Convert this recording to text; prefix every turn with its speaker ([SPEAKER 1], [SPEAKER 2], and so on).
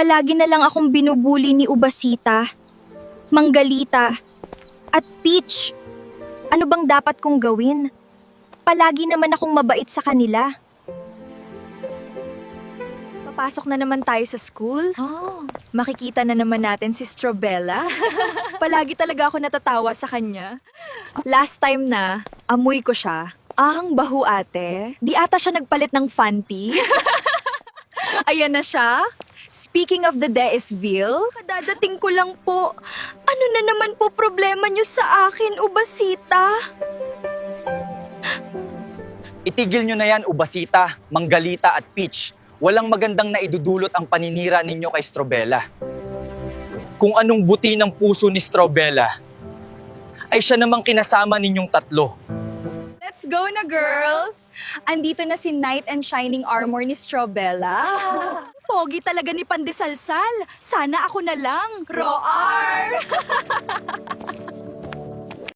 [SPEAKER 1] Palagi na lang akong binubuli ni Ubasita, Manggalita, at Peach. Ano bang dapat kong gawin? Palagi naman akong mabait sa kanila. Papasok na naman tayo sa school. Makikita na naman natin si Strobella. Palagi talaga ako natatawa sa kanya. Last time na, amoy ko siya. Ang baho ate. Di ata siya nagpalit ng Fanty. Ayan na siya. Speaking of the Deesville, kadadating ko lang po. Ano na naman po problema niyo sa akin, Ubasita?
[SPEAKER 2] Itigil nyo na yan, Ubasita, Manggalita at Peach. Walang magandang naidudulot ang paninira ninyo kay Strobella. Kung anong buti ng puso ni Strobella, ay siya namang kinasama ninyong tatlo.
[SPEAKER 1] Let's go na, girls! Andito na si Knight and Shining Armor ni Strobella. Pogi talaga ni Pandesalsal. Sana ako na lang. Roar!